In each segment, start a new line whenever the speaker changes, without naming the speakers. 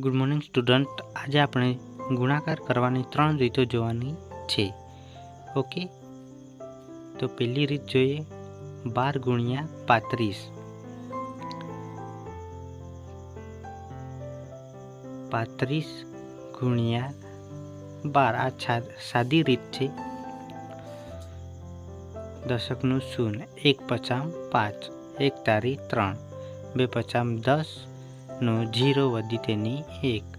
Good morning student, આજે આપણે ગુણાકાર કરવાની 3 રીતો જોવાની છે. ઓકે, તો પહેલી રીત જોઈએ 12 ગુણ્યા 35. 35 ગુણ્યા 12 આ સાદી રીત છે. દશકનું શૂન્ય, 1 પચામ 5, 1 તારી 3, 2 પચામ 10 નો 0 વધી તેની 1,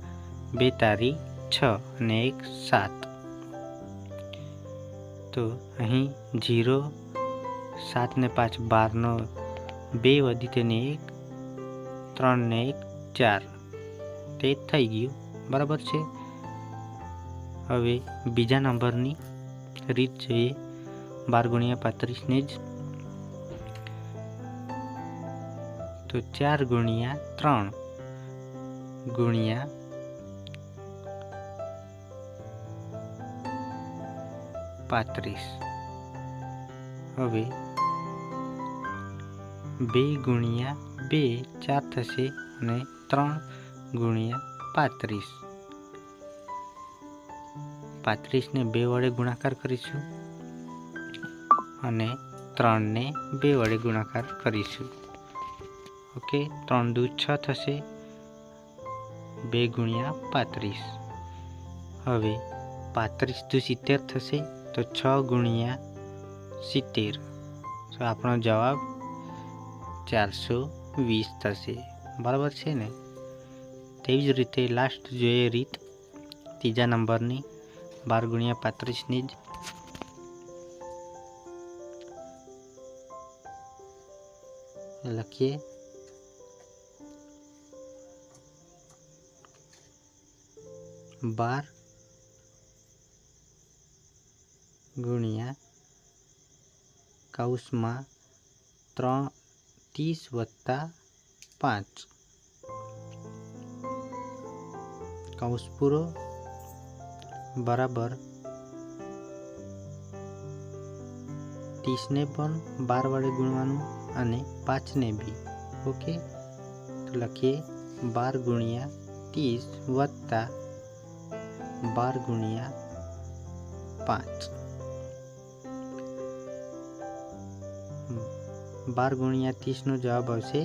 2 તારી 6 અને 1 7. તો અહીં 0 7 ને 5 12 નો 2 વધી તેની 1, 3 ને 1 4. તે થઈ ગયું, બરાબર છે. હવે બીજા નંબરની રીત જોઈએ 12 ગુણ્યા 35 ને જ. તો 4 ગુણ્યા 3 ગુણ્યા 35. હવે 2 ગુણ્યા 2 4 થશે અને 3 ગુણ્યા 35. 35 ને 2 વડે ગુણાકાર કરીશું અને 3 ને 2 વડે ગુણાકાર કરીશું. ઓકે, 3 દુ 6 થશે, 2 ગુણ્યા 35. હવે 35 દુ 70 થશે, તો 6 ગુણ્યા 70. તો આપણો જવાબ 420 થશે, બરાબર છે ને. તેવી જ રીતે લાસ્ટ જોઈએ રીત ત્રીજા નંબરની 12 ગુણ્યા 35ની જ. લખીએ 12 ગુણ્યા કૌંસમાં 30 વત્તા 5 કૌંસ પૂરો બરાબર 30 ને પણ 12 વડે ગુણવાનું અને 5 ને બી. ઓકે, તો લખીએ 12 ગુણ્યા 30 વત્તા 12 ગુણ્યા 5. 12 ગુણ્યા 30 નો જવાબ આવશે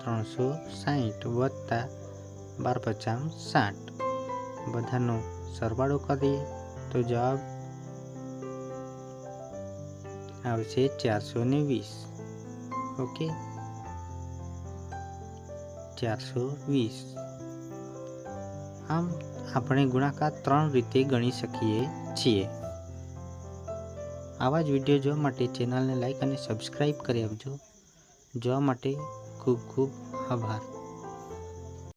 360 વત્તા 12 પચામ 60. બધાનો સરવાળો કરીએ તો જવાબ આવશે 420. ઓકે, 420. આમ આપણે ગુણાકાર 3 રીતે ગણી શકીએ છીએ. આવા જ વિડીયો જોવા માટે ચેનલને લાઈક અને સબસ્ક્રાઈબ કરી આપજો. જોવા માટે ખૂબ ખૂબ આભાર.